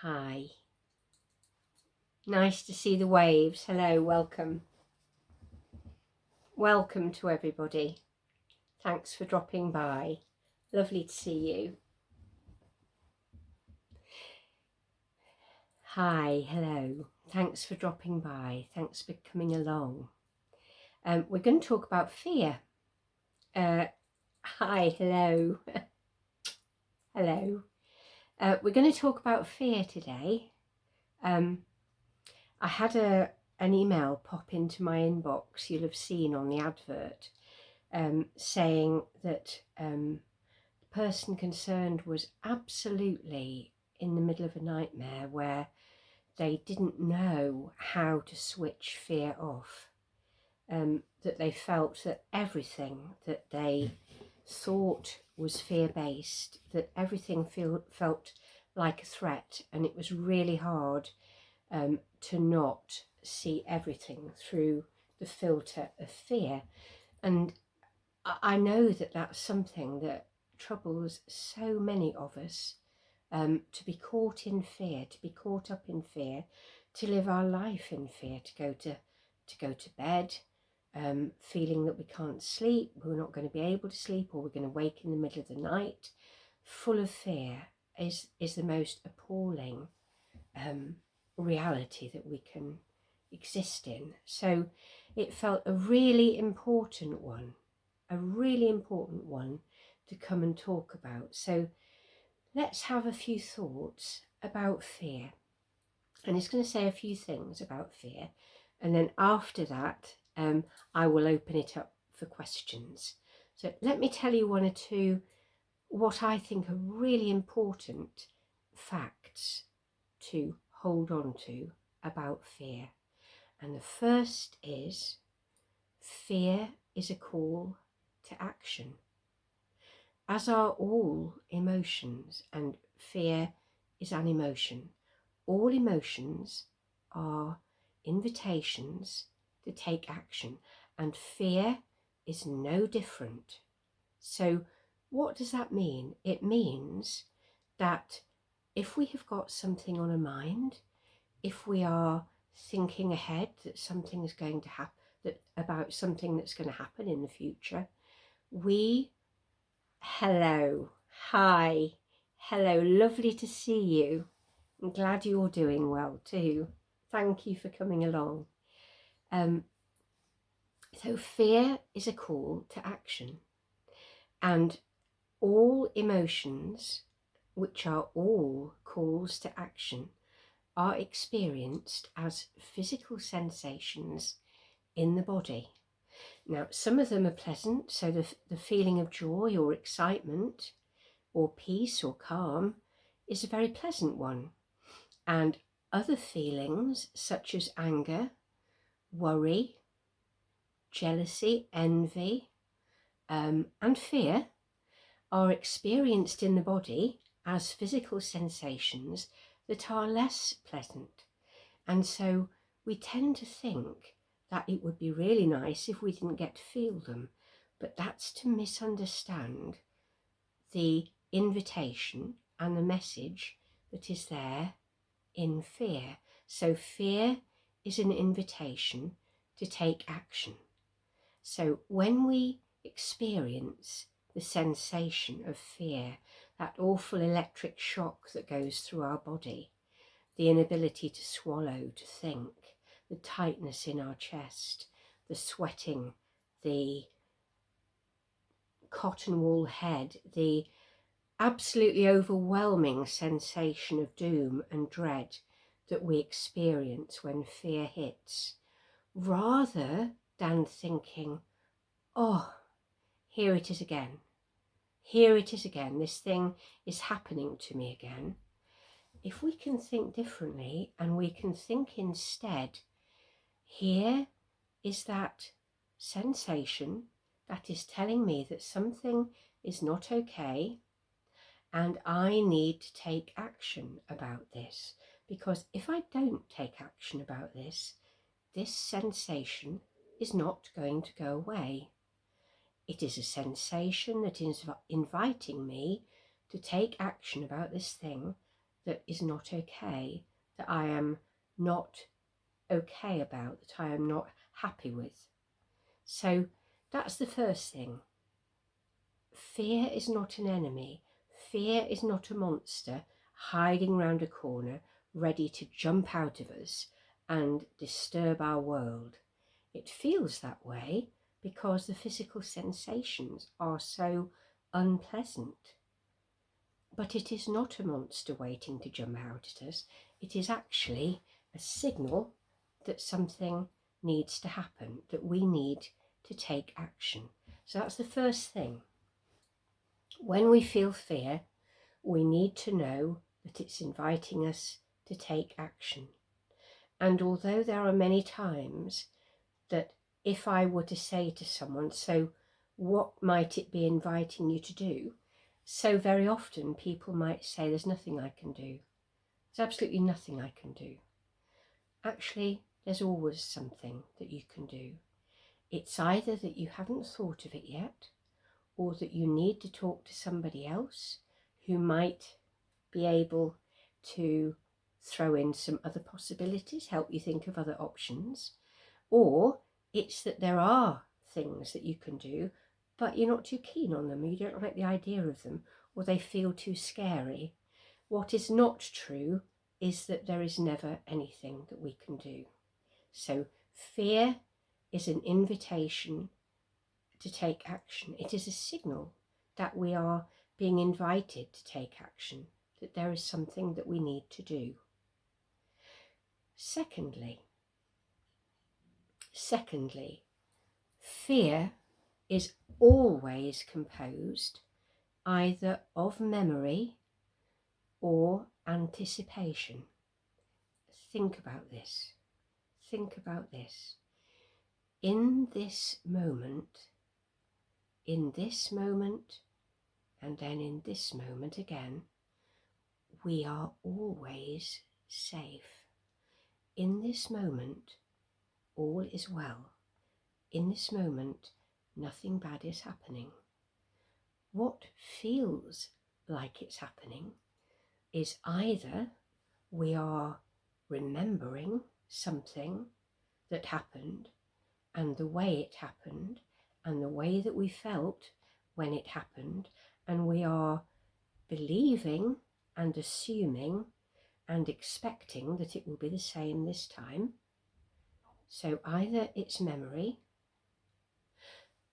Hi. Nice to see the waves. Hello, welcome. Welcome to everybody. Thanks for dropping by. Lovely to see you. Hi, hello. Thanks for dropping by. Thanks for coming along. We're going to talk about fear. Hi, hello. Hello. We're going to talk about fear today. I had an email pop into my inbox, you'll have seen on the advert, saying that the person concerned was absolutely in the middle of a nightmare where they didn't know how to switch fear off, that they felt that everything that they thought was fear-based, that everything felt like a threat, and it was really hard to not see everything through the filter of fear. And I know that that's something that troubles so many of us, to be caught in fear, to be caught up in fear, to live our life in fear, to go to bed feeling that we can't sleep, we're not going to be able to sleep, or we're going to wake in the middle of the night full of fear is the most appalling reality that we can exist in. So it felt a really important one to come and talk about. So let's have a few thoughts about fear. And it's going to say a few things about fear. And then after that, I will open it up for questions. So let me tell you one or two what I think are really important facts to hold on to about fear. And the first is, fear is a call to action, as are all emotions, and fear is an emotion. All emotions are invitations to take action, and fear is no different. So what does that mean? It means that if we have got something on our mind, if we are thinking ahead that something is going to happen, about something that's going to happen in the future, hello, hi, hello, lovely to see you. I'm glad you're doing well too. Thank you for coming along. So fear is a call to action, and all emotions, which are all calls to action, are experienced as physical sensations in the body. Now, some of them are pleasant, so the feeling of joy or excitement or peace or calm is a very pleasant one. And other feelings such as anger, worry, jealousy, envy, and fear are experienced in the body as physical sensations that are less pleasant. And so we tend to think that it would be really nice if we didn't get to feel them, but that's to misunderstand the invitation and the message that is there in fear. So fear is an invitation to take action. So when we experience the sensation of fear, that awful electric shock that goes through our body, the inability to swallow, to think, the tightness in our chest, the sweating, the cotton wool head, the absolutely overwhelming sensation of doom and dread that we experience when fear hits, rather than thinking, oh, here it is again, this thing is happening to me again. If we can think differently, and we can think instead, here is that sensation that is telling me that something is not okay, and I need to take action about this, because if I don't take action about this, this sensation is not going to go away. It is a sensation that is inviting me to take action about this thing that is not okay, that I am not okay about, that I am not happy with. So that's the first thing. Fear is not an enemy. Fear is not a monster hiding round a corner, ready to jump out of us and disturb our world. It feels that way because the physical sensations are so unpleasant. But it is not a monster waiting to jump out at us. It is actually a signal that something needs to happen, that we need to take action. So that's the first thing. When we feel fear, we need to know that it's inviting us to take action. And although there are many times that if I were to say to someone, so what might it be inviting you to do? So very often people might say, there's nothing I can do. There's absolutely nothing I can do. Actually, there's always something that you can do. It's either that you haven't thought of it yet, or that you need to talk to somebody else who might be able to throw in some other possibilities, help you think of other options, or it's that there are things that you can do, but you're not too keen on them, you don't like the idea of them, or they feel too scary. What is not true is that there is never anything that we can do. So fear is an invitation to take action. It is a signal that we are being invited to take action, that there is something that we need to do. Secondly, fear is always composed either of memory or anticipation. Think about this. Think about this. In this moment, and then in this moment again, we are always safe. In this moment, all is well. In this moment, nothing bad is happening. What feels like it's happening is either we are remembering something that happened, and the way it happened, and the way that we felt when it happened, and we are believing and assuming and expecting that it will be the same this time. So either it's memory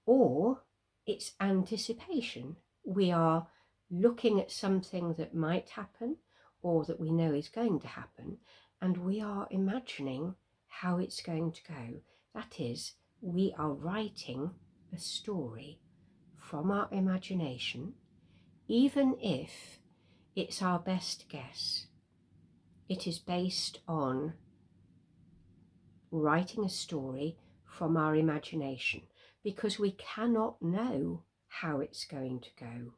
or it's anticipation. We are looking at something that might happen or that we know is going to happen, and we are imagining how it's going to go. That is, we are writing a story from our imagination, even if it's our best guess. It is based on writing a story from our imagination, because we cannot know how it's going to go.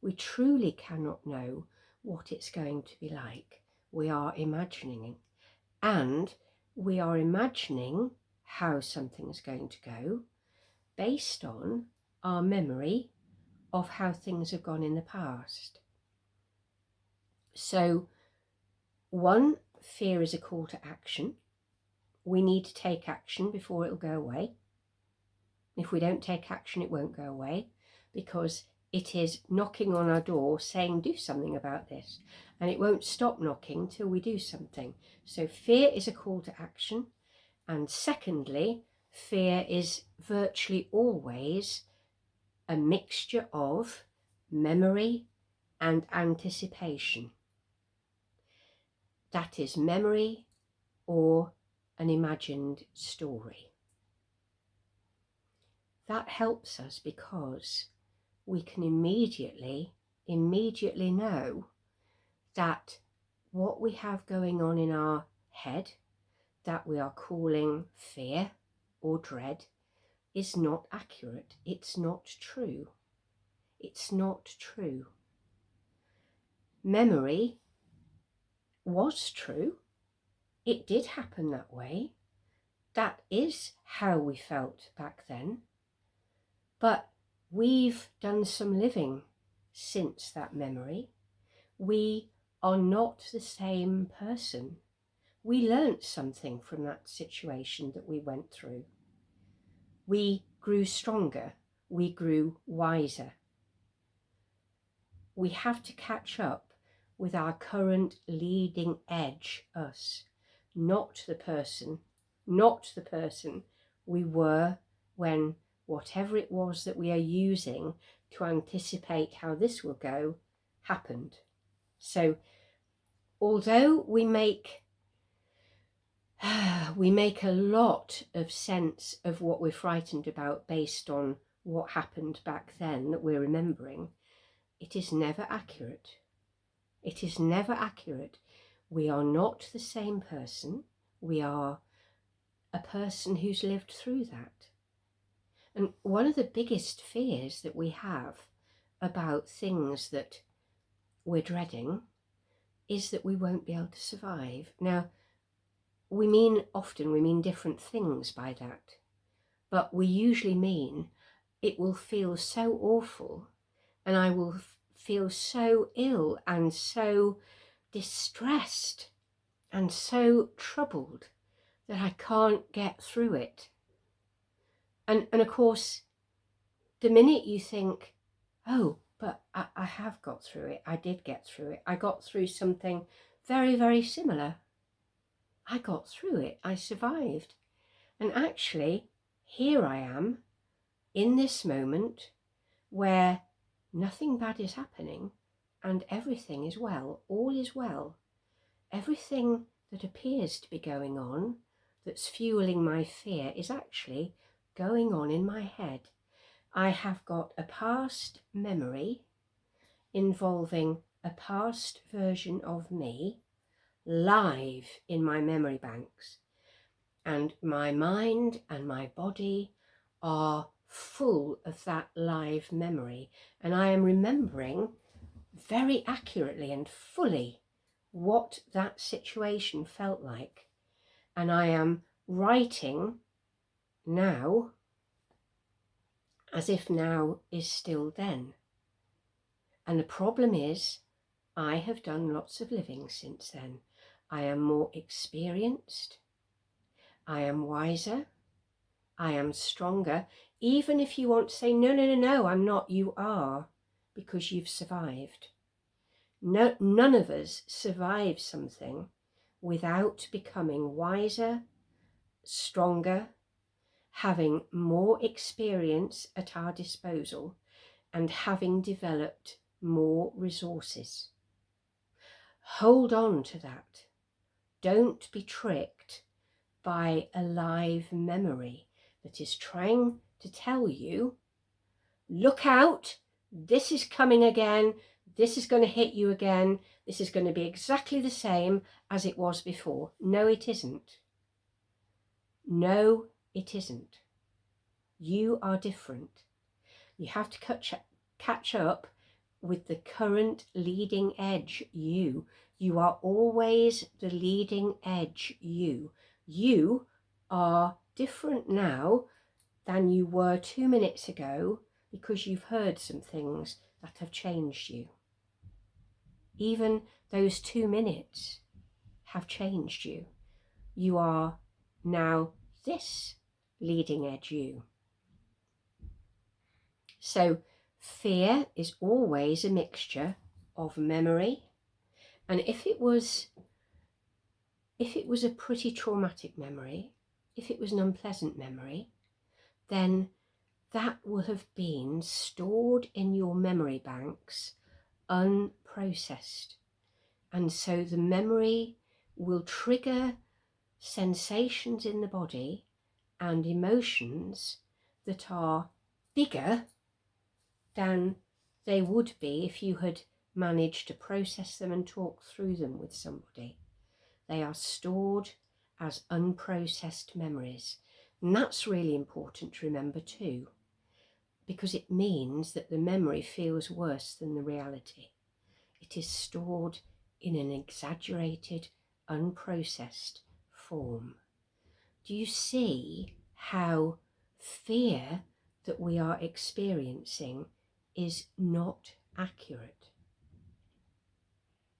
We truly cannot know what it's going to be like. We are imagining, and we are imagining how something's going to go based on our memory of how things have gone in the past. So, one, fear is a call to action. We need to take action before it'll go away. If we don't take action, it won't go away, because it is knocking on our door saying, do something about this. And it won't stop knocking till we do something. So fear is a call to action. And secondly, fear is virtually always a mixture of memory and anticipation. That is memory or an imagined story. That helps us because we can immediately know that what we have going on in our head, that we are calling fear or dread, is not accurate. It's not true. It's not true. Memory was true. It did happen that way. That is how we felt back then. But we've done some living since that memory. We are not the same person. We learnt something from that situation that we went through. We grew stronger. We grew wiser. We have to catch up with our current leading edge us, not the person we were when whatever it was that we are using to anticipate how this will go happened. So although we make a lot of sense of what we're frightened about based on what happened back then that we're remembering, it is never accurate. It is never accurate. We are not the same person. We are a person who's lived through that. And one of the biggest fears that we have about things that we're dreading is that we won't be able to survive. Now, we mean different things by that, but we usually mean it will feel so awful and I will feel so ill and so distressed and so troubled that I can't get through it. And of course, the minute you think, oh, but I have got through it, I did get through it, I got through something very, very similar. I got through it, I survived. And actually, here I am in this moment where nothing bad is happening and everything is well, all is well. Everything that appears to be going on that's fueling my fear is actually going on in my head. I have got a past memory involving a past version of me live in my memory banks, and my mind and my body are full of that live memory, and I am remembering very accurately and fully what that situation felt like, and I am writing now as if now is still then. And the problem is, I have done lots of living since then. I am more experienced, I am wiser, I am stronger. Even if you want to say, no, I'm not, you are, because you've survived. No, none of us survive something without becoming wiser, stronger, having more experience at our disposal, and having developed more resources. Hold on to that. Don't be tricked by a live memory that is trying to tell you, look out, this is coming again, this is going to hit you again, this is going to be exactly the same as it was before. No, it isn't. No, it isn't. You are different. You have to catch up with the current leading edge you. You are always the leading edge you. You are different now than you were 2 minutes ago because you've heard some things that have changed you. Even those 2 minutes have changed you. You are now this leading edge you. So fear is always a mixture of memory, and if it was a pretty traumatic memory, if it was an unpleasant memory, then that will have been stored in your memory banks unprocessed, and so the memory will trigger sensations in the body and emotions that are bigger than they would be if you had managed to process them and talk through them with somebody. They are stored as unprocessed memories. And that's really important to remember too, because it means that the memory feels worse than the reality. It is stored in an exaggerated, unprocessed form. Do you see how fear that we are experiencing is not accurate?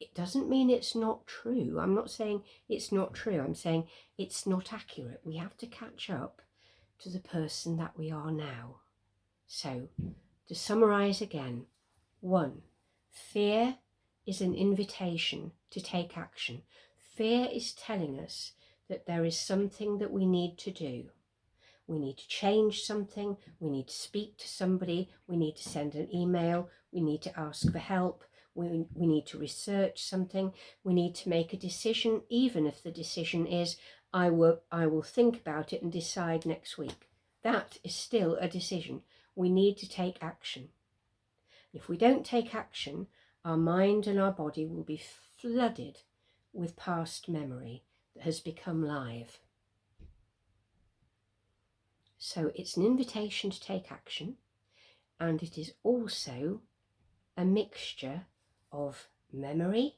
It doesn't mean it's not true. I'm not saying it's not true. I'm saying it's not accurate. We have to catch up to the person that we are now. So, to summarize again, 1, fear is an invitation to take action. Fear is telling us that there is something that we need to do. We need to change something, we need to speak to somebody, we need to send an email, we need to ask for help, we need to research something, we need to make a decision, even if the decision is, I will think about it and decide next week. That is still a decision. We need to take action. If we don't take action, our mind and our body will be flooded with past memory that has become live. So it's an invitation to take action, and it is also a mixture of memory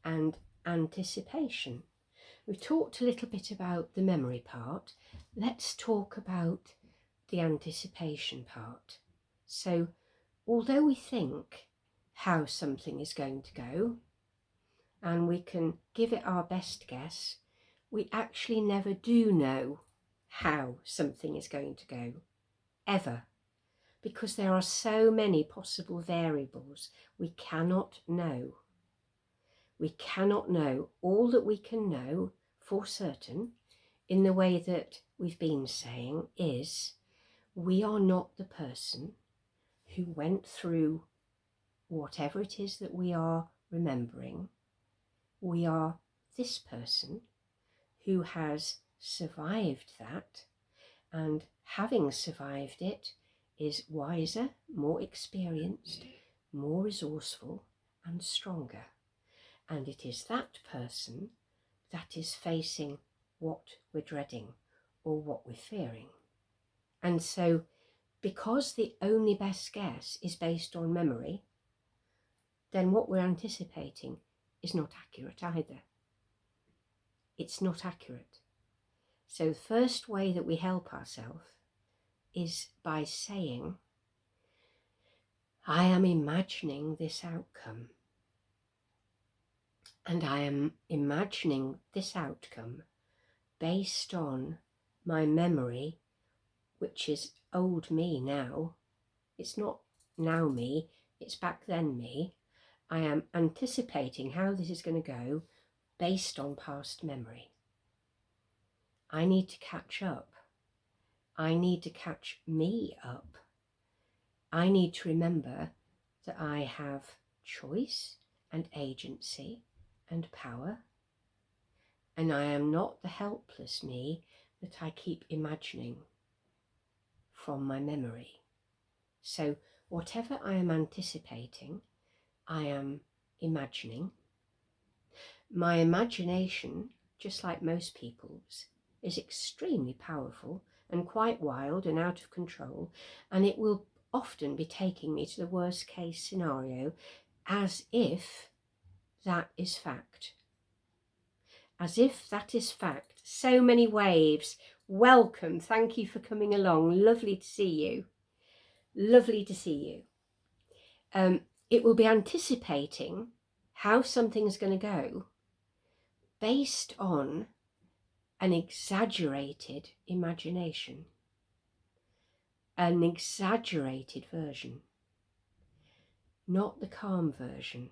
and anticipation. We've talked a little bit about the memory part. Let's talk about the anticipation part. So although we think how something is going to go, and we can give it our best guess, we actually never do know how something is going to go, ever, because there are so many possible variables we cannot know. We cannot know. All that we can know for certain, in the way that we've been saying, is we are not the person who went through whatever it is that we are remembering. We are this person who has survived that, and having survived it is wiser, more experienced, more resourceful and stronger. And it is that person that is facing what we're dreading or what we're fearing. And so, because the only best guess is based on memory, then what we're anticipating is not accurate either. It's not accurate. So the first way that we help ourselves is by saying, I am imagining this outcome. And I am imagining this outcome based on my memory, which is old me now. It's not now me, it's back then me. I am anticipating how this is going to go based on past memory. I need to catch up. I need to catch me up. I need to remember that I have choice and agency and power, and I am not the helpless me that I keep imagining from my memory. So whatever I am anticipating, I am imagining. My imagination, just like most people's, is extremely powerful and quite wild and out of control, and it will often be taking me to the worst case scenario as if that is fact. As if that is fact. So many waves. Welcome. Thank you for coming along. Lovely to see you. Lovely to see you. It will be anticipating how something's going to go based on an exaggerated imagination, an exaggerated version, not the calm version,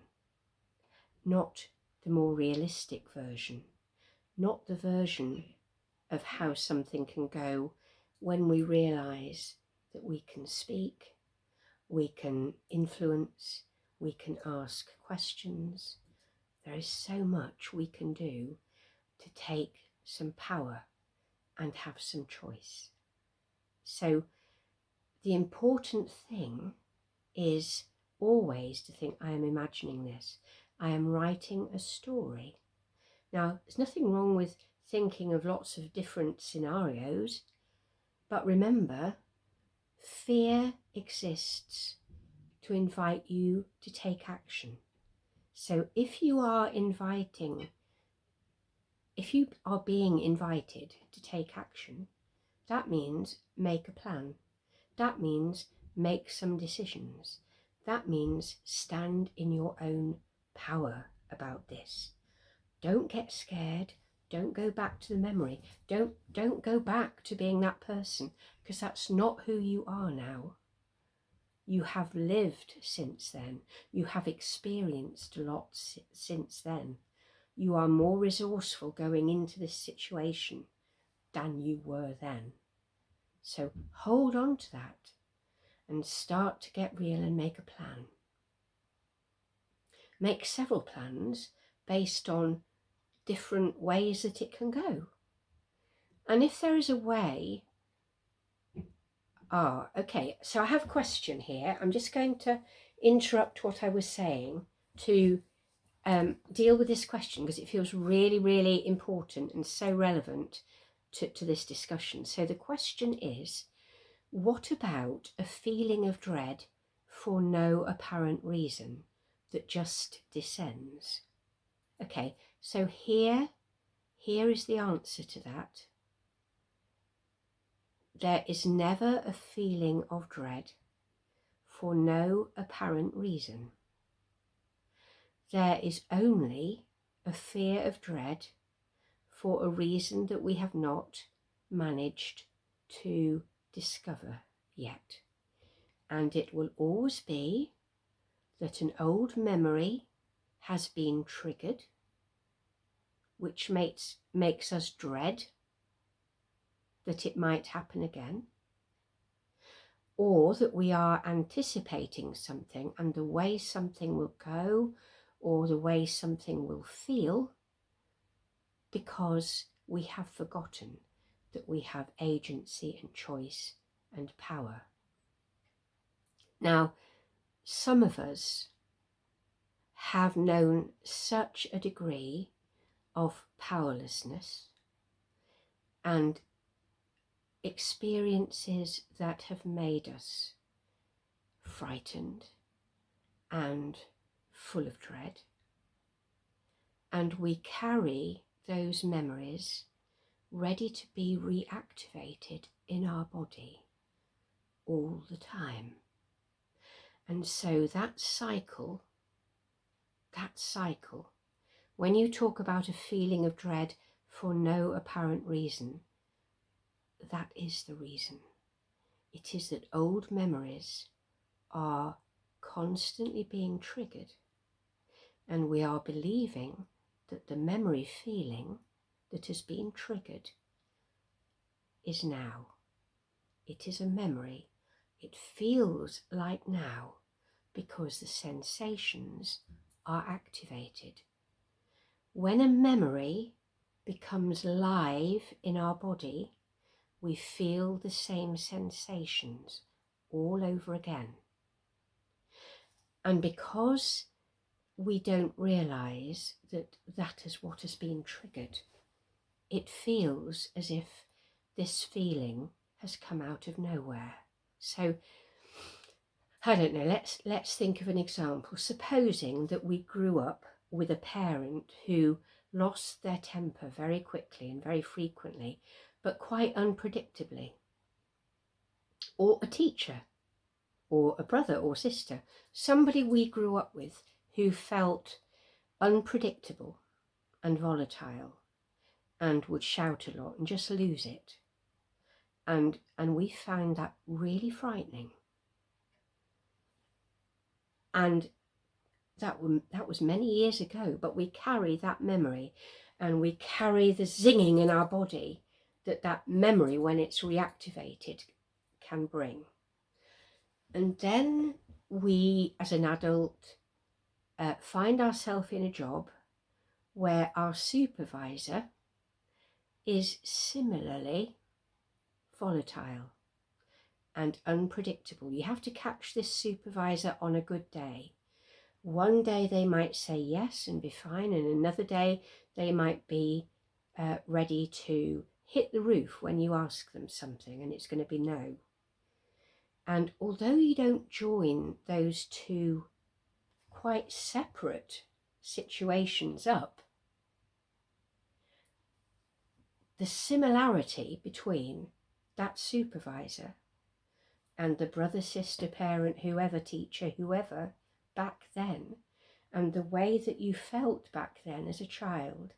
not the more realistic version, not the version of how something can go when we realise that we can speak, we can influence, we can ask questions. There is so much we can do to take some power and have some choice. So the important thing is always to think, I am imagining this. I am writing a story. Now, there's nothing wrong with thinking of lots of different scenarios, but remember, fear exists to invite you to take action. So if you are being invited to take action, that means make a plan. That means make some decisions. That means stand in your own power about this. Don't get scared. Don't go back to the memory. Don't go back to being that person, because that's not who you are now. You have lived since then. You have experienced a lot since then. You are more resourceful going into this situation than you were then. So hold on to that and start to get real and make a plan. Make several plans based on different ways that it can go. And if there is a way, okay, so I have a question here. I'm just going to interrupt what I was saying to deal with this question, because it feels really, really important and so relevant to this discussion. So the question is, what about a feeling of dread for no apparent reason that just descends? Okay, so here is the answer to that. There is never a feeling of dread for no apparent reason. There is only a fear of dread for a reason that we have not managed to discover yet. And it will always be that an old memory has been triggered, which makes us dread that it might happen again, or that we are anticipating something, and the way something will go or the way something will feel, because we have forgotten that we have agency and choice and power. Now, some of us have known such a degree of powerlessness and experiences that have made us frightened and full of dread, and we carry those memories ready to be reactivated in our body all the time. And so that cycle, when you talk about a feeling of dread for no apparent reason, that is the reason. It is that old memories are constantly being triggered, and we are believing that the memory feeling that has been triggered is now. It is a memory. It feels like now because the sensations are activated. When a memory becomes live in our body, we feel the same sensations all over again. And because we don't realize that that is what has been triggered, it feels as if this feeling has come out of nowhere. So I don't know, let's think of an example. Supposing that we grew up with a parent who lost their temper very quickly and very frequently, but quite unpredictably, or a teacher, or a brother or sister, somebody we grew up with who felt unpredictable and volatile and would shout a lot and just lose it. And we found that really frightening. And that was many years ago, but we carry that memory, and we carry the zinging in our body that memory, when it's reactivated, can bring. And then we, as an adult, find ourselves in a job where our supervisor is similarly volatile and unpredictable. You have to catch this supervisor on a good day. One day they might say yes and be fine, and another day they might be ready to hit the roof when you ask them something and it's going to be no. And although you don't join those two quite separate situations up, the similarity between that supervisor and the brother, sister, parent, whoever, teacher, whoever, back then, and the way that you felt back then as a child,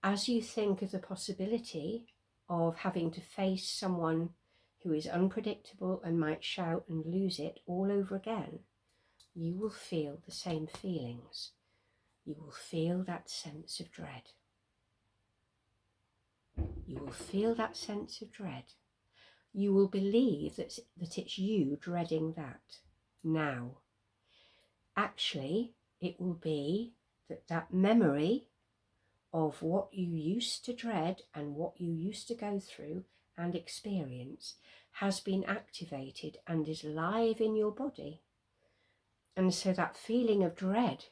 as you think of the possibility of having to face someone who is unpredictable and might shout and lose it all over again, you will feel the same feelings. You will feel that sense of dread. You will feel that sense of dread. You will believe that it's you dreading that now. Actually, it will be that memory of what you used to dread and what you used to go through and experience has been activated and is live in your body. And so that feeling of dread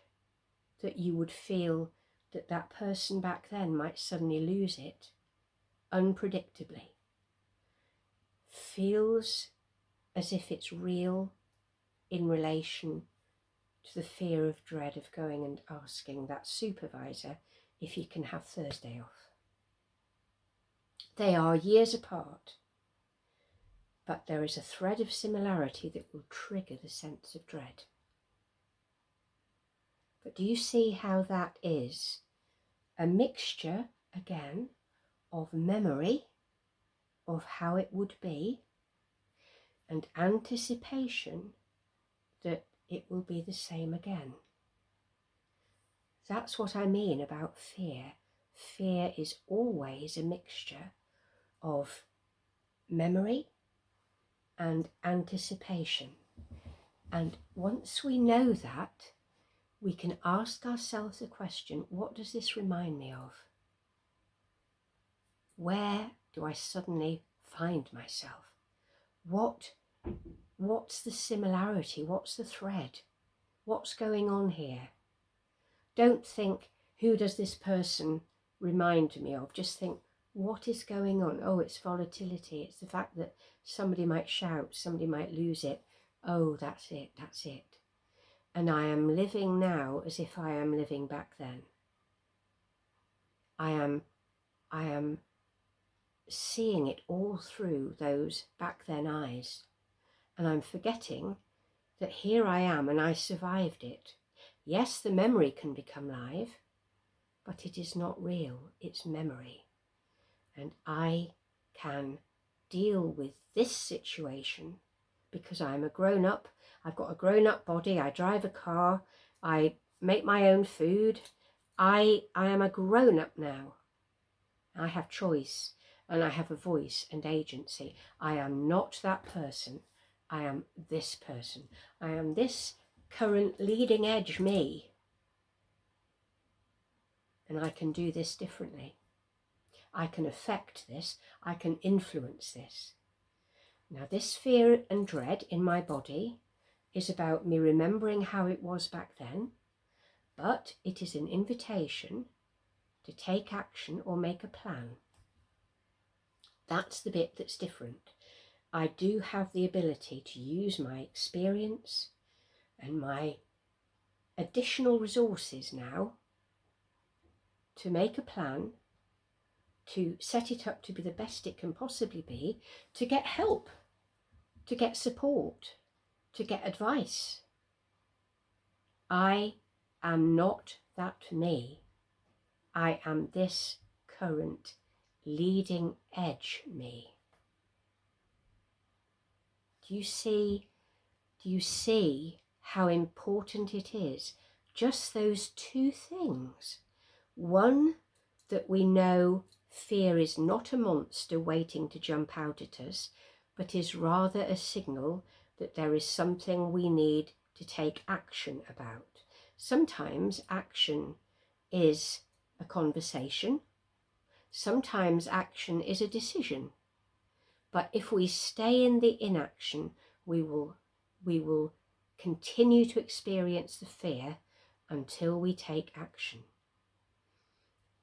that you would feel that person back then might suddenly lose it unpredictably feels as if it's real in relation to the fear of dread of going and asking that supervisor if he can have Thursday off. They are years apart, but there is a thread of similarity that will trigger the sense of dread. But do you see how that is a mixture, again, of memory of how it would be and anticipation that it will be the same again? That's what I mean about fear. Fear is always a mixture of memory and anticipation. And once we know that, we can ask ourselves the question, what does this remind me of? Where do I suddenly find myself? What's the similarity? What's the thread? What's going on here? Don't think, who does this person remind me of? Just think, what is going on? Oh, it's volatility. It's the fact that somebody might shout, somebody might lose it. Oh, that's it, that's it. And I am living now as if I am living back then. I am seeing it all through those back then eyes. And I'm forgetting that here I am and I survived it. Yes, the memory can become live, but it is not real, it's memory. And I can deal with this situation because I'm a grown-up. I've got a grown-up body, I drive a car, I make my own food. I am a grown-up now. I have choice and I have a voice and agency. I am not that person. I am this person. I am this current leading edge me. And I can do this differently. I can affect this. I can influence this. Now, this fear and dread in my body is about me remembering how it was back then, but it is an invitation to take action or make a plan. That's the bit that's different. I do have the ability to use my experience and my additional resources now to make a plan, to set it up to be the best it can possibly be, to get help, to get support, to get advice. I am not that me. I am this current leading edge me. Do you see how important it is? Just those two things. One, that we know fear is not a monster waiting to jump out at us, but is rather a signal that there is something we need to take action about. Sometimes action is a conversation. Sometimes action is a decision. But if we stay in the inaction, we will continue to experience the fear until we take action.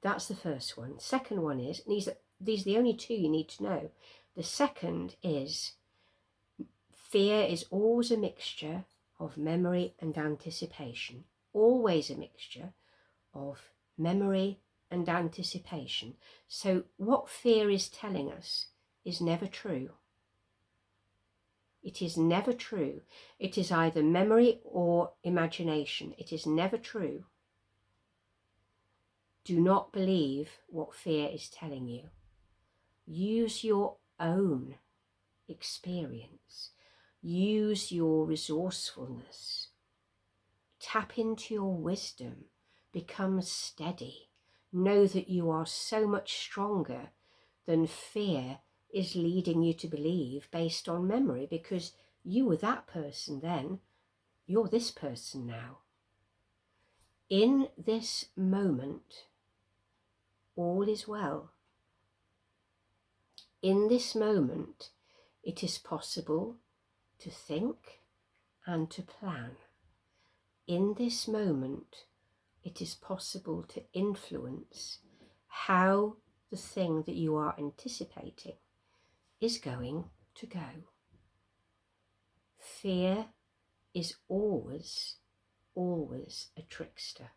That's the first one. Second one is, these are the only two you need to know. The second is, fear is always a mixture of memory and anticipation. Always a mixture of memory and anticipation. So what fear is telling us is never true. It is never true. It is either memory or imagination. It is never true. Do not believe what fear is telling you. Use your own experience. Use your resourcefulness. Tap into your wisdom. Become steady. Know that you are so much stronger than fear is leading you to believe based on memory, because you were that person then, you're this person now. In this moment, all is well. In this moment, it is possible to think and to plan. In this moment, it is possible to influence how the thing that you are anticipating is going to go. Fear is always a trickster.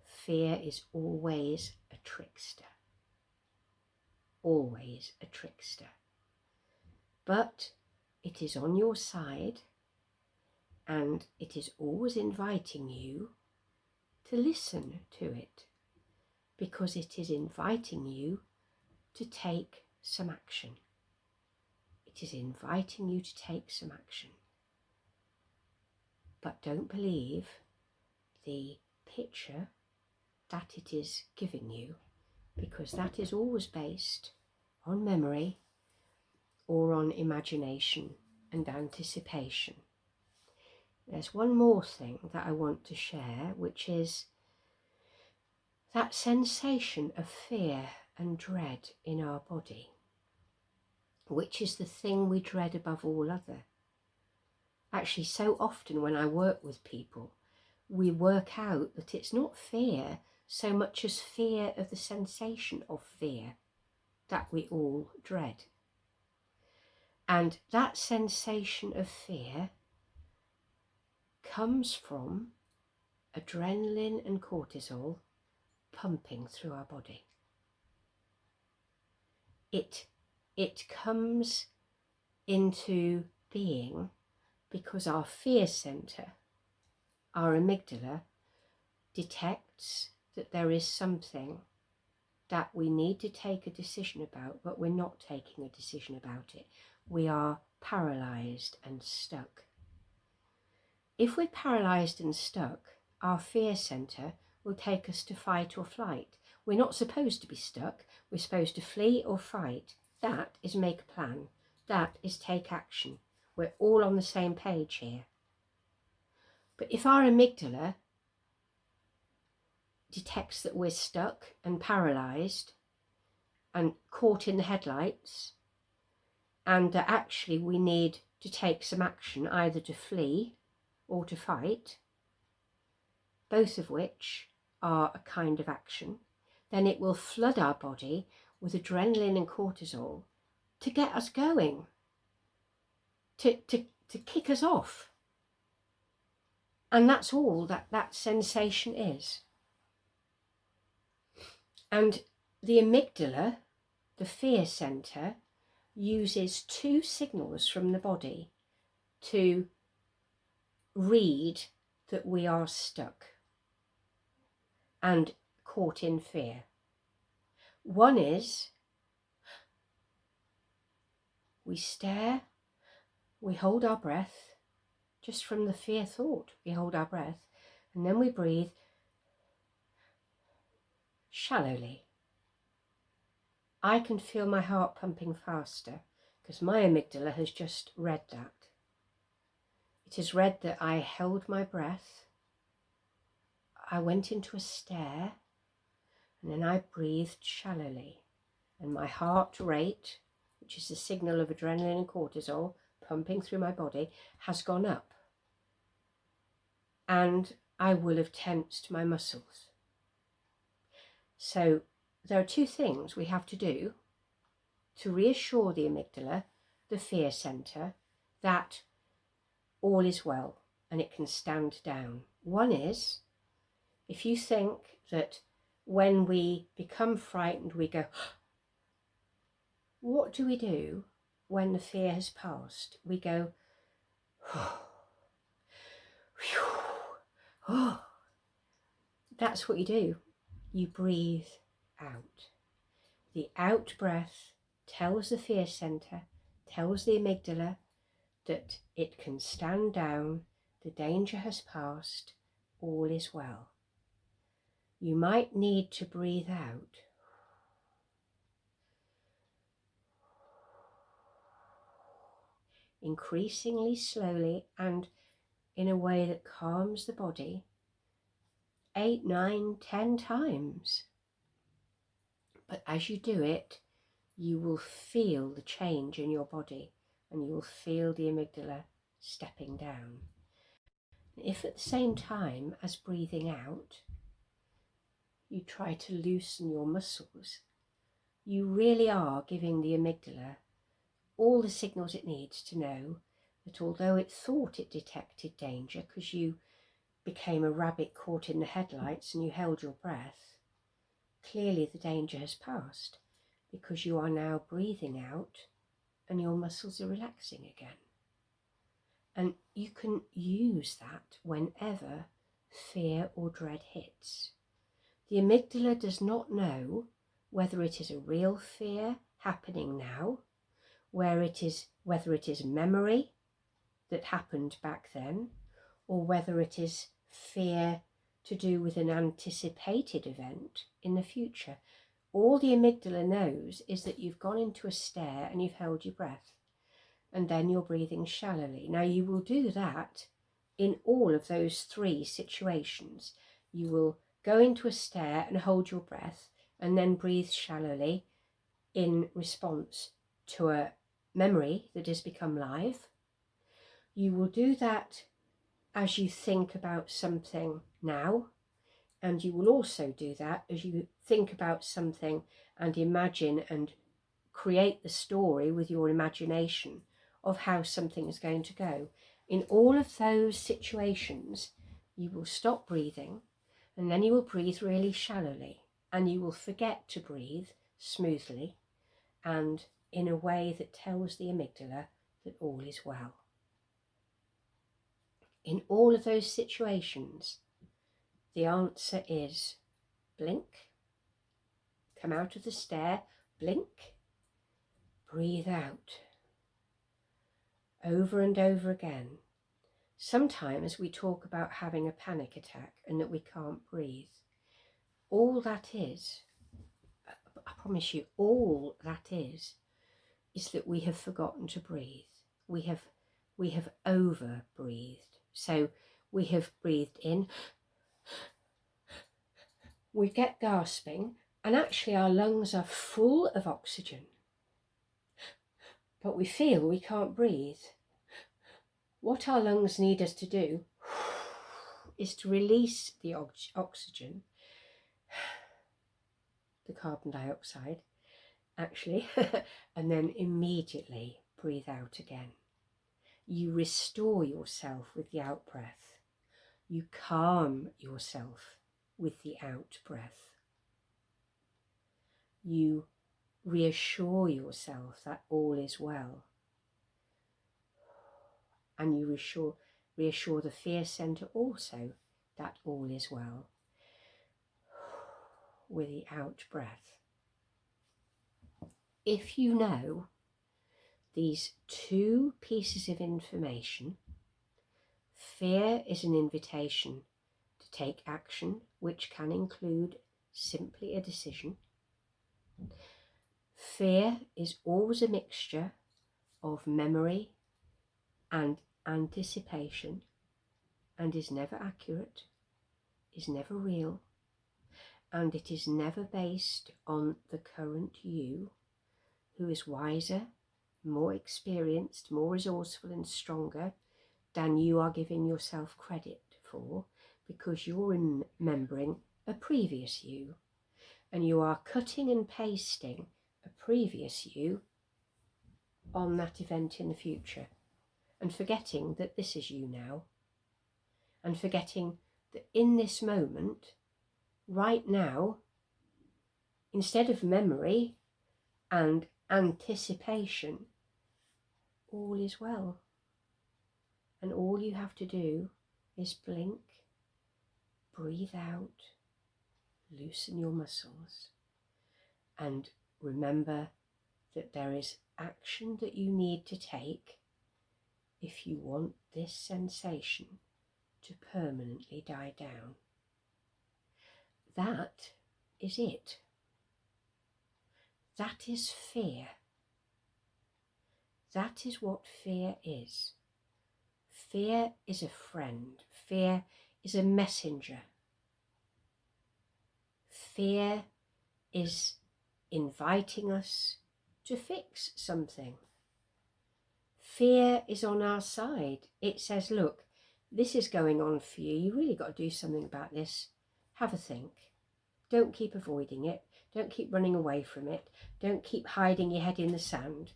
Fear is always a trickster. Always a trickster. But it is on your side, and it is always inviting you to listen to it, because it is inviting you to take some action. It is inviting you to take some action. But don't believe the picture that it is giving you, because that is always based on memory or on imagination and anticipation. There's one more thing that I want to share, which is that sensation of fear and dread in our body, which is the thing we dread above all other. Actually, so often when I work with people, we work out that it's not fear so much as fear of the sensation of fear that we all dread. And that sensation of fear comes from adrenaline and cortisol pumping through our body. It comes into being because our fear center, our amygdala, detects that there is something that we need to take a decision about, but we're not taking a decision about it. We are paralyzed and stuck. If we're paralyzed and stuck, our fear center will take us to fight or flight. We're not supposed to be stuck. We're supposed to flee or fight. That is make a plan. That is take action. We're all on the same page here. But if our amygdala detects that we're stuck and paralyzed and caught in the headlights, and that actually we need to take some action, either to flee or to fight, both of which are a kind of action, then it will flood our body with adrenaline and cortisol to get us going, to kick us off. And that's all that sensation is. And the amygdala, the fear center, uses two signals from the body to read that we are stuck and caught in fear. One is we stare, we hold our breath, just from the fear thought, we hold our breath, and then we breathe shallowly. I can feel my heart pumping faster because my amygdala has just read that. It has read that I held my breath, I went into a stare, and then I breathed shallowly, and my heart rate, which is the signal of adrenaline and cortisol pumping through my body, has gone up, and I will have tensed my muscles. So there are two things we have to do to reassure the amygdala, the fear center, that all is well and it can stand down. One is, if you think that when we become frightened we go, what do we do when the fear has passed, we go, that's what you do. You breathe out. The out breath tells the fear center, tells the amygdala that it can stand down, the danger has passed, all is well. You might need to breathe out. Increasingly slowly and in a way that calms the body, 8, 9, 10 times. But as you do it, you will feel the change in your body and you will feel the amygdala stepping down. If at the same time as breathing out, you try to loosen your muscles, you really are giving the amygdala all the signals it needs to know that although it thought it detected danger because you became a rabbit caught in the headlights and you held your breath, clearly the danger has passed because you are now breathing out and your muscles are relaxing again. And you can use that whenever fear or dread hits. The amygdala does not know whether it is a real fear happening now, whether it is memory that happened back then, or whether it is fear to do with an anticipated event in the future. All the amygdala knows is that you've gone into a stare and you've held your breath, and then you're breathing shallowly. Now you will do that in all of those 3 situations. You will go into a stare and hold your breath and then breathe shallowly in response to a memory that has become live. You will do that as you think about something now, and you will also do that as you think about something and imagine and create the story with your imagination of how something is going to go. In all of those situations, you will stop breathing and then you will breathe really shallowly, and you will forget to breathe smoothly and in a way that tells the amygdala that all is well. In all of those situations, the answer is blink, come out of the stare, blink, breathe out, over and over again. Sometimes we talk about having a panic attack and that we can't breathe. All that is, I promise you, all that is that we have forgotten to breathe. We have over breathed. So we have breathed in, we get gasping, and actually our lungs are full of oxygen, but we feel we can't breathe. What our lungs need us to do is to release the oxygen, the carbon dioxide, actually, and then immediately breathe out again. You restore yourself with the out breath. You calm yourself with the out breath. You reassure yourself that all is well. And you reassure the fear center also that all is well with the out breath. If you know these 2 pieces of information, fear is an invitation to take action, which can include simply a decision. Fear is always a mixture of memory and anticipation and is never accurate, is never real, and it is never based on the current you, who is wiser, more experienced, more resourceful and stronger than you are giving yourself credit for, because you're remembering a previous you, and you are cutting and pasting a previous you on that event in the future, and forgetting that this is you now, and forgetting that in this moment, right now, instead of memory and anticipation, all is well. And all you have to do is blink, breathe out, loosen your muscles, and remember that there is action that you need to take if you want this sensation to permanently die down. That is it. That is fear. That is what fear is. Fear is a friend. Fear is a messenger. Fear is inviting us to fix something. Fear is on our side. It says, look, this is going on for you. You really got to do something about this. Have a think. Don't keep avoiding it. Don't keep running away from it. Don't keep hiding your head in the sand.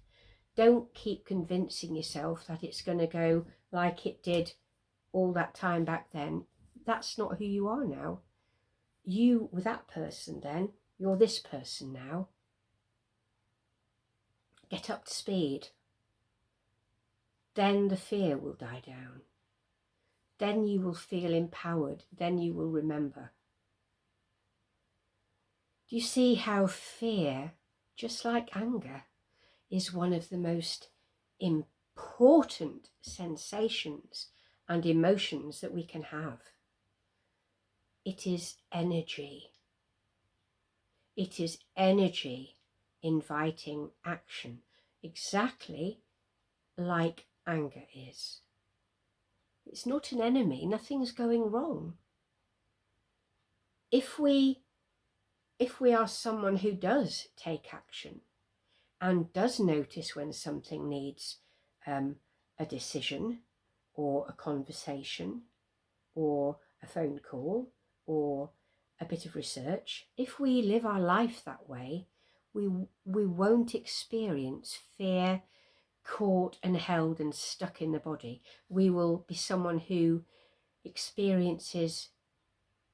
Don't keep convincing yourself that it's going to go like it did all that time back then. That's not who you are now. You were that person then. You're this person now. Get up to speed. Then the fear will die down. Then you will feel empowered. Then you will remember. Do you see how fear, just like anger, is one of the most important sensations and emotions that we can have? It is energy. It is energy inviting action, exactly like anger is. It's not an enemy. Nothing's going wrong. If we are someone who does take action and does notice when something needs a decision or a conversation or a phone call or a bit of research, if we live our life that way, we won't experience fear caught and held and stuck in the body. We will be someone who experiences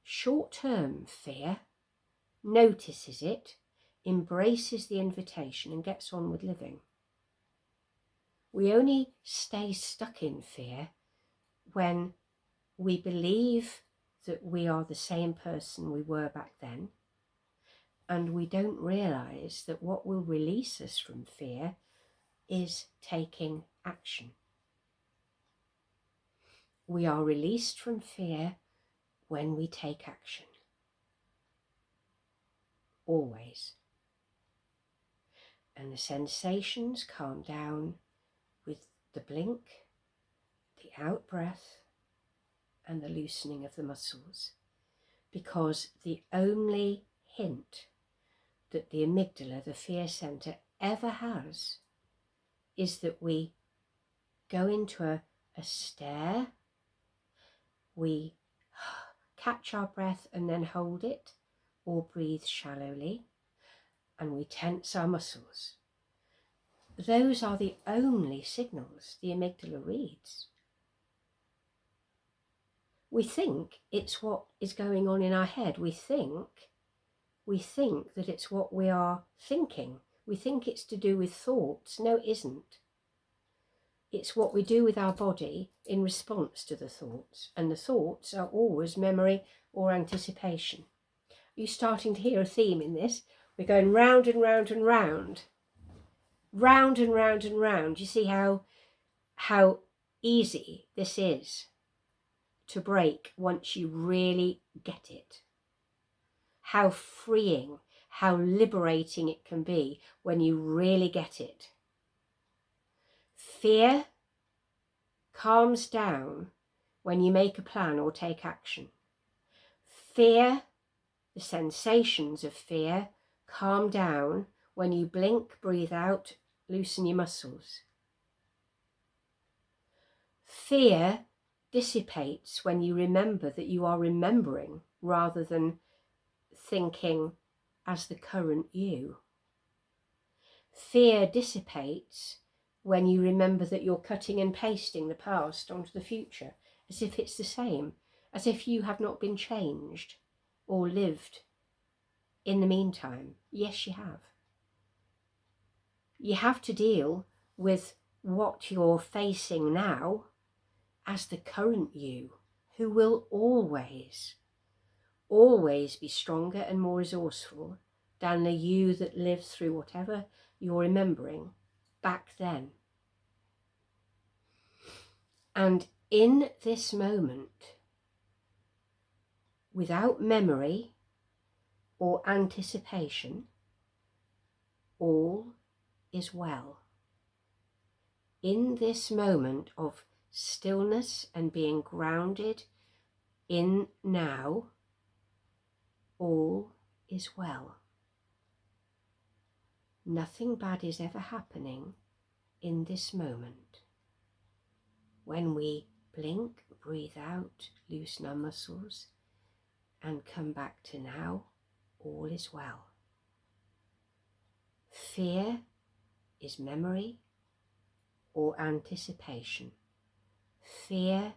short-term fear, notices it, embraces the invitation and gets on with living. We only stay stuck in fear when we believe that we are the same person we were back then, and we don't realise that what will release us from fear is taking action. We are released from fear when we take action. Always. And the sensations calm down with the blink, the out breath, and the loosening of the muscles. Because the only hint that the amygdala, the fear center, ever has is that we go into a stare, we catch our breath and then hold it, or breathe shallowly, and we tense our muscles. Those are the only signals the amygdala reads. We think it's what is going on in our head. We think that it's what we are thinking. We think it's to do with thoughts. No, it isn't. It's what we do with our body in response to the thoughts. And the thoughts are always memory or anticipation. Are you starting to hear a theme in this? We're going round and round and round. Round and round and round. You see how easy this is to break once you really get it. How freeing, how liberating it can be when you really get it. Fear calms down when you make a plan or take action. Fear, the sensations of fear, calm down when you blink, breathe out, loosen your muscles. Fear dissipates when you remember that you are remembering rather than thinking as the current you. Fear dissipates when you remember that you're cutting and pasting the past onto the future, as if it's the same, as if you have not been changed or lived in the meantime. Yes, you have. You have to deal with what you're facing now as the current you, who will always be stronger and more resourceful than the you that lived through whatever you're remembering back then. And in this moment, without memory or anticipation, all is well. In this moment of stillness and being grounded in now, all is well. Nothing bad is ever happening in this moment. When we blink, breathe out, loosen our muscles, and come back to now, all is well. Fear is memory or anticipation. Fear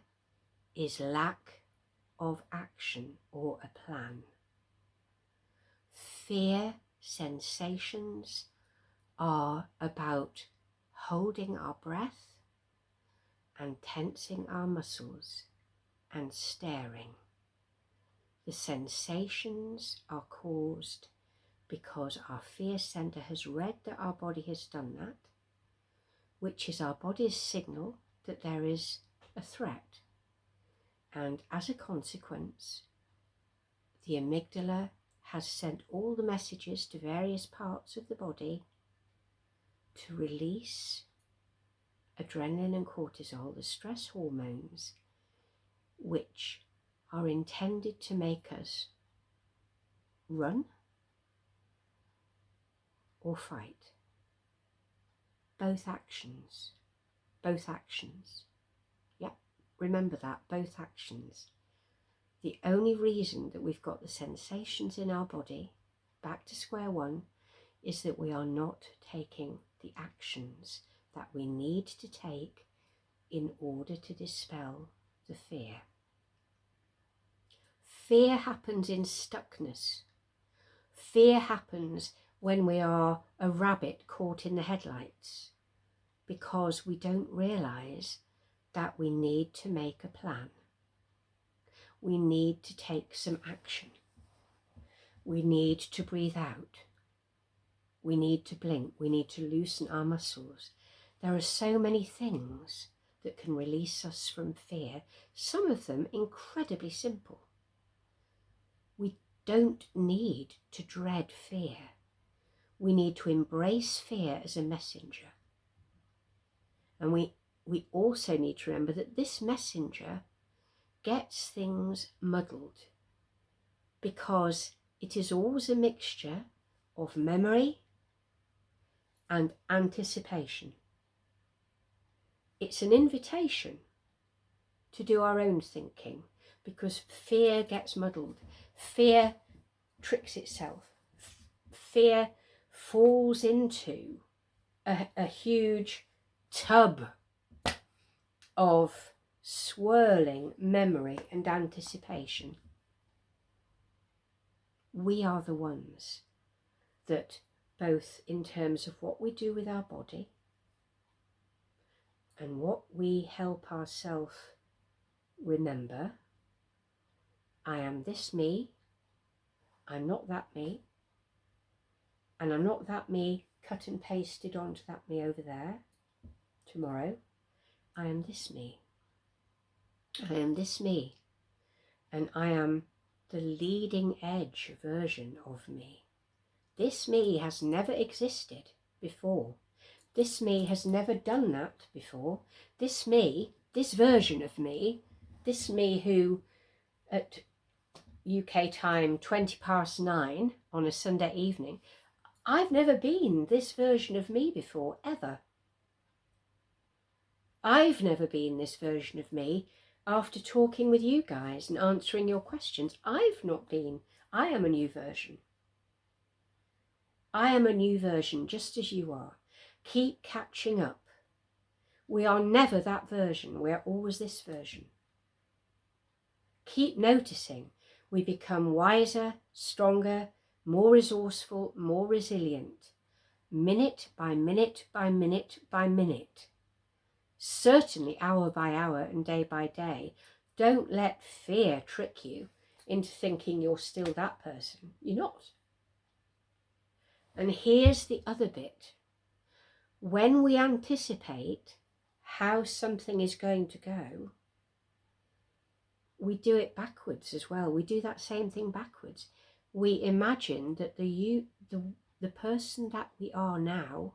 is lack of action or a plan. Fear sensations are about holding our breath and tensing our muscles and staring. The sensations are caused because our fear center has read that our body has done that, which is our body's signal that there is a threat. And as a consequence, the amygdala has sent all the messages to various parts of the body to release adrenaline and cortisol, the stress hormones, which are intended to make us run or fight. Both actions. Yep, remember that, both actions. The only reason that we've got the sensations in our body, back to square one, is that we are not taking the actions that we need to take in order to dispel the fear. Fear happens in stuckness. Fear happens when we are a rabbit caught in the headlights, because we don't realize that we need to make a plan. We need to take some action. We need to breathe out. We need to blink. We need to loosen our muscles. There are so many things that can release us from fear, some of them incredibly simple. We don't need to dread fear. We need to embrace fear as a messenger. And we also need to remember that this messenger gets things muddled because it is always a mixture of memory and anticipation. It's an invitation to do our own thinking because fear gets muddled. Fear tricks itself. Fear falls into a huge tub of swirling memory and anticipation. We are the ones that, both in terms of what we do with our body and what we help ourselves remember, I am this me, I'm not that me, and I'm not that me cut and pasted onto that me over there tomorrow. I am this me. I am this me, and I am the leading edge version of me. This me has never existed before. This me has never done that before. This me, this version of me, this me who at UK time 9:20 on a Sunday evening, I've never been this version of me before, ever. I've never been this version of me after talking with you guys and answering your questions. I've not been. I am a new version. I am a new version, just as you are. Keep catching up. We are never that version. We are always this version. Keep noticing. We become wiser, stronger, more resourceful, more resilient, minute by minute by minute by minute. certainly hour by hour and day by day. Don't let fear trick you into thinking you're still that person. You're not. And here's the other bit. When we anticipate how something is going to go, we do it backwards as well. We do that same thing backwards. We imagine that the person that we are now,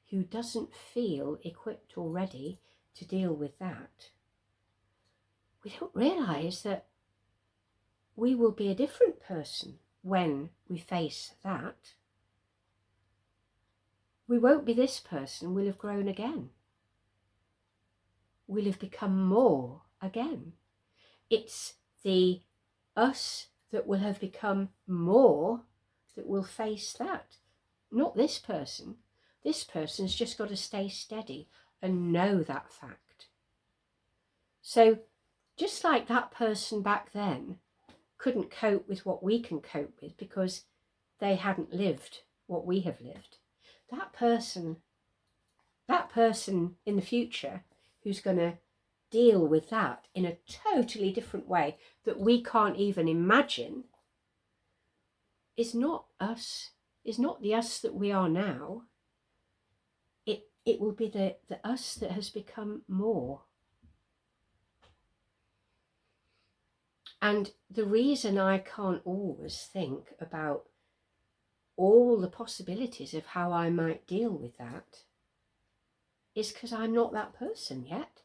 who doesn't feel equipped or ready to deal with that, we don't realise that we will be a different person when we face that. We won't be this person, we'll have grown again. We'll have become more again. It's the us that will have become more that will face that, not this person. This person's just got to stay steady and know that fact. So just like that person back then couldn't cope with what we can cope with because they hadn't lived what we have lived, that person in the future who's going to deal with that in a totally different way that we can't even imagine is not us, is not the us that we are now. It will be the us that has become more. And the reason I can't always think about all the possibilities of how I might deal with that is because I'm not that person yet.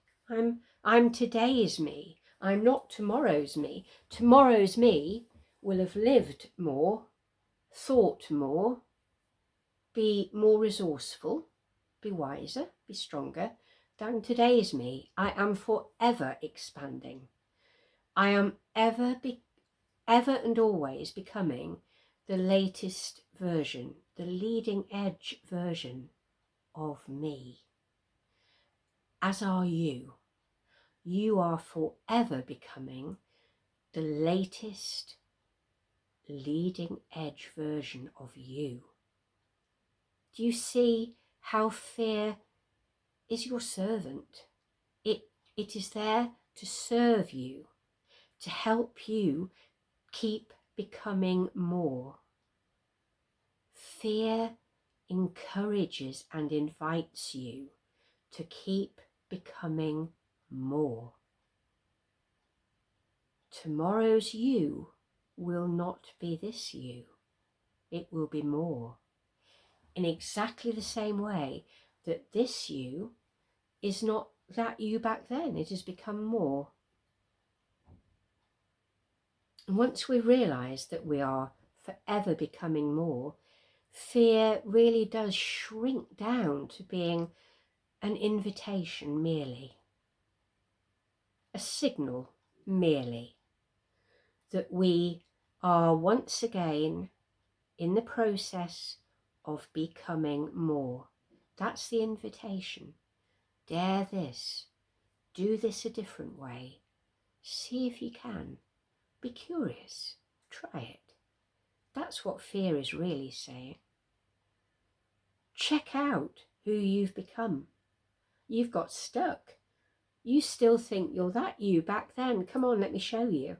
I'm today's me. I'm not tomorrow's me. Tomorrow's me will have lived more, thought more, be more resourceful, be wiser, be stronger than today's me. I am forever expanding. I am ever and always becoming the latest version, the leading edge version of me. As are you. You are forever becoming the latest leading edge version of you. Do you see how fear is your servant? It is there to serve you, to help you keep becoming more. Fear encourages and invites you to keep becoming more. Tomorrow's you will not be this you. It will be more. In exactly the same way that this you is not that you back then. It has become more. And once we realise that we are forever becoming more, fear really does shrink down to being an invitation merely, a signal merely, that we are once again in the process of becoming more. That's the invitation. Dare this. Do this a different way. See if you can. Be curious. Try it. That's what fear is really saying. Check out who you've become. You've got stuck. You still think you're that you back then. Come on, let me show you.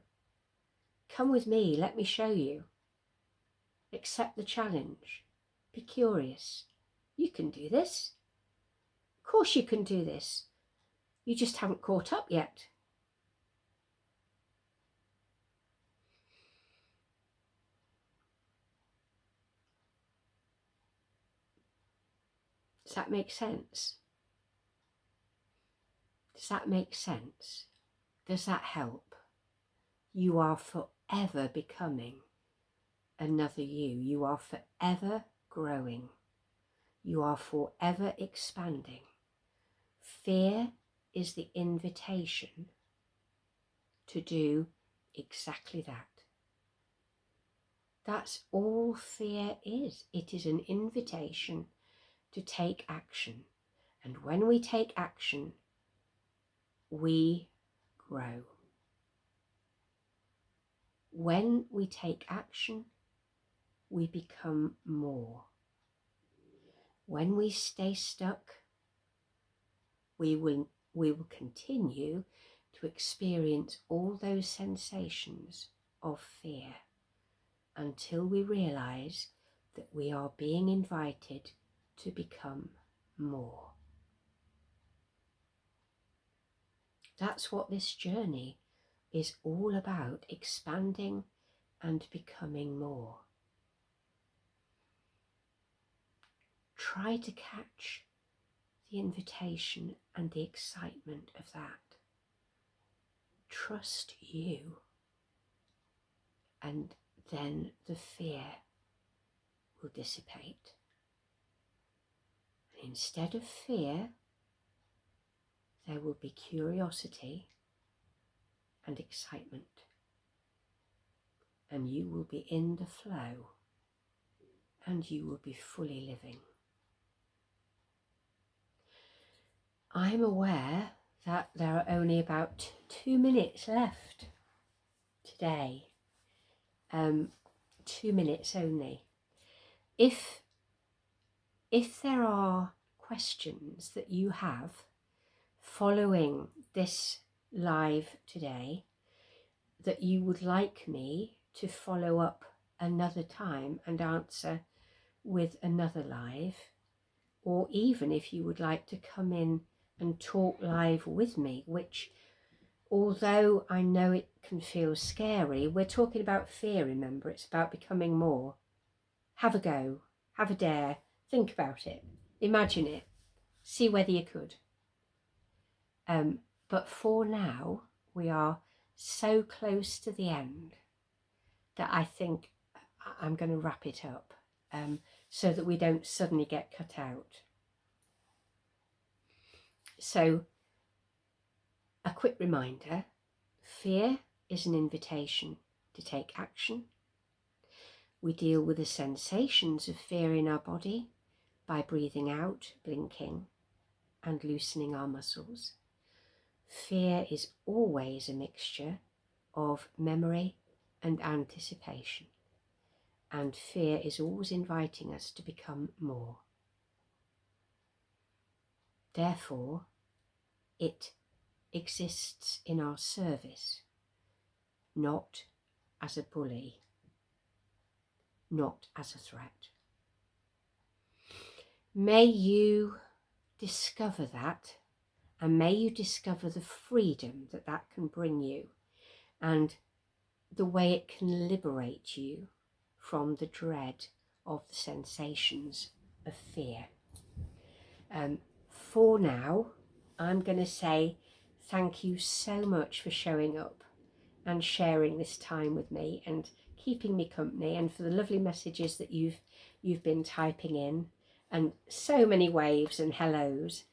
Come with me, let me show you. Accept the challenge. Be curious. You can do this. Of course you can do this. You just haven't caught up yet. Does that make sense? Does that make sense? Does that help? You are forever becoming another you. You are forever growing. You are forever expanding. Fear is the invitation to do exactly that. That's all fear is. It is an invitation to take action. And when we take action, we grow. When we take action, we become more. When we stay stuck, we will continue to experience all those sensations of fear until we realize that we are being invited to become more. That's what this journey is all about, expanding and becoming more. Try to catch the invitation and the excitement of that. Trust you, and then the fear will dissipate. And instead of fear, there will be curiosity and excitement, and you will be in the flow, and you will be fully living. I'm aware that there are only about 2 minutes left today. 2 minutes only. If there are questions that you have following this live today that you would like me to follow up another time and answer with another live, or even if you would like to come in and talk live with me, which, although I know it can feel scary, we're talking about fear, remember, it's about becoming more. Have a go, have a dare, think about it, imagine it, see whether you could. But for now, we are so close to the end that I think I'm going to wrap it up so that we don't suddenly get cut out. So, a quick reminder, fear is an invitation to take action. We deal with the sensations of fear in our body by breathing out, blinking, and loosening our muscles. Fear is always a mixture of memory and anticipation, and fear is always inviting us to become more. Therefore, it exists in our service, not as a bully, not as a threat. May you discover that, and may you discover the freedom that that can bring you, and the way it can liberate you from the dread of the sensations of fear. For now, I'm going to say thank you so much for showing up and sharing this time with me and keeping me company, and for the lovely messages that you've been typing in, and so many waves and hellos.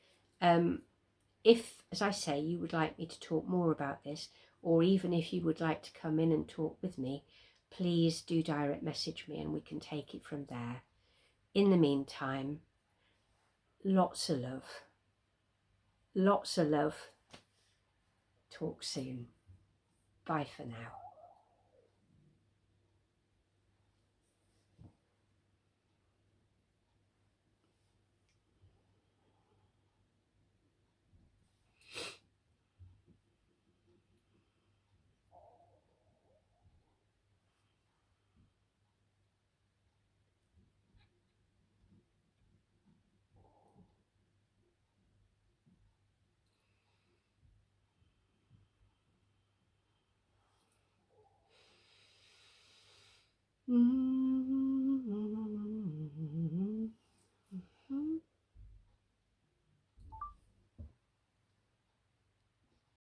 If, as I say, you would like me to talk more about this, or even if you would like to come in and talk with me, please do direct message me and we can take it from there. In the meantime, lots of love. Lots of love. Talk soon. Bye for now. Mm-hmm.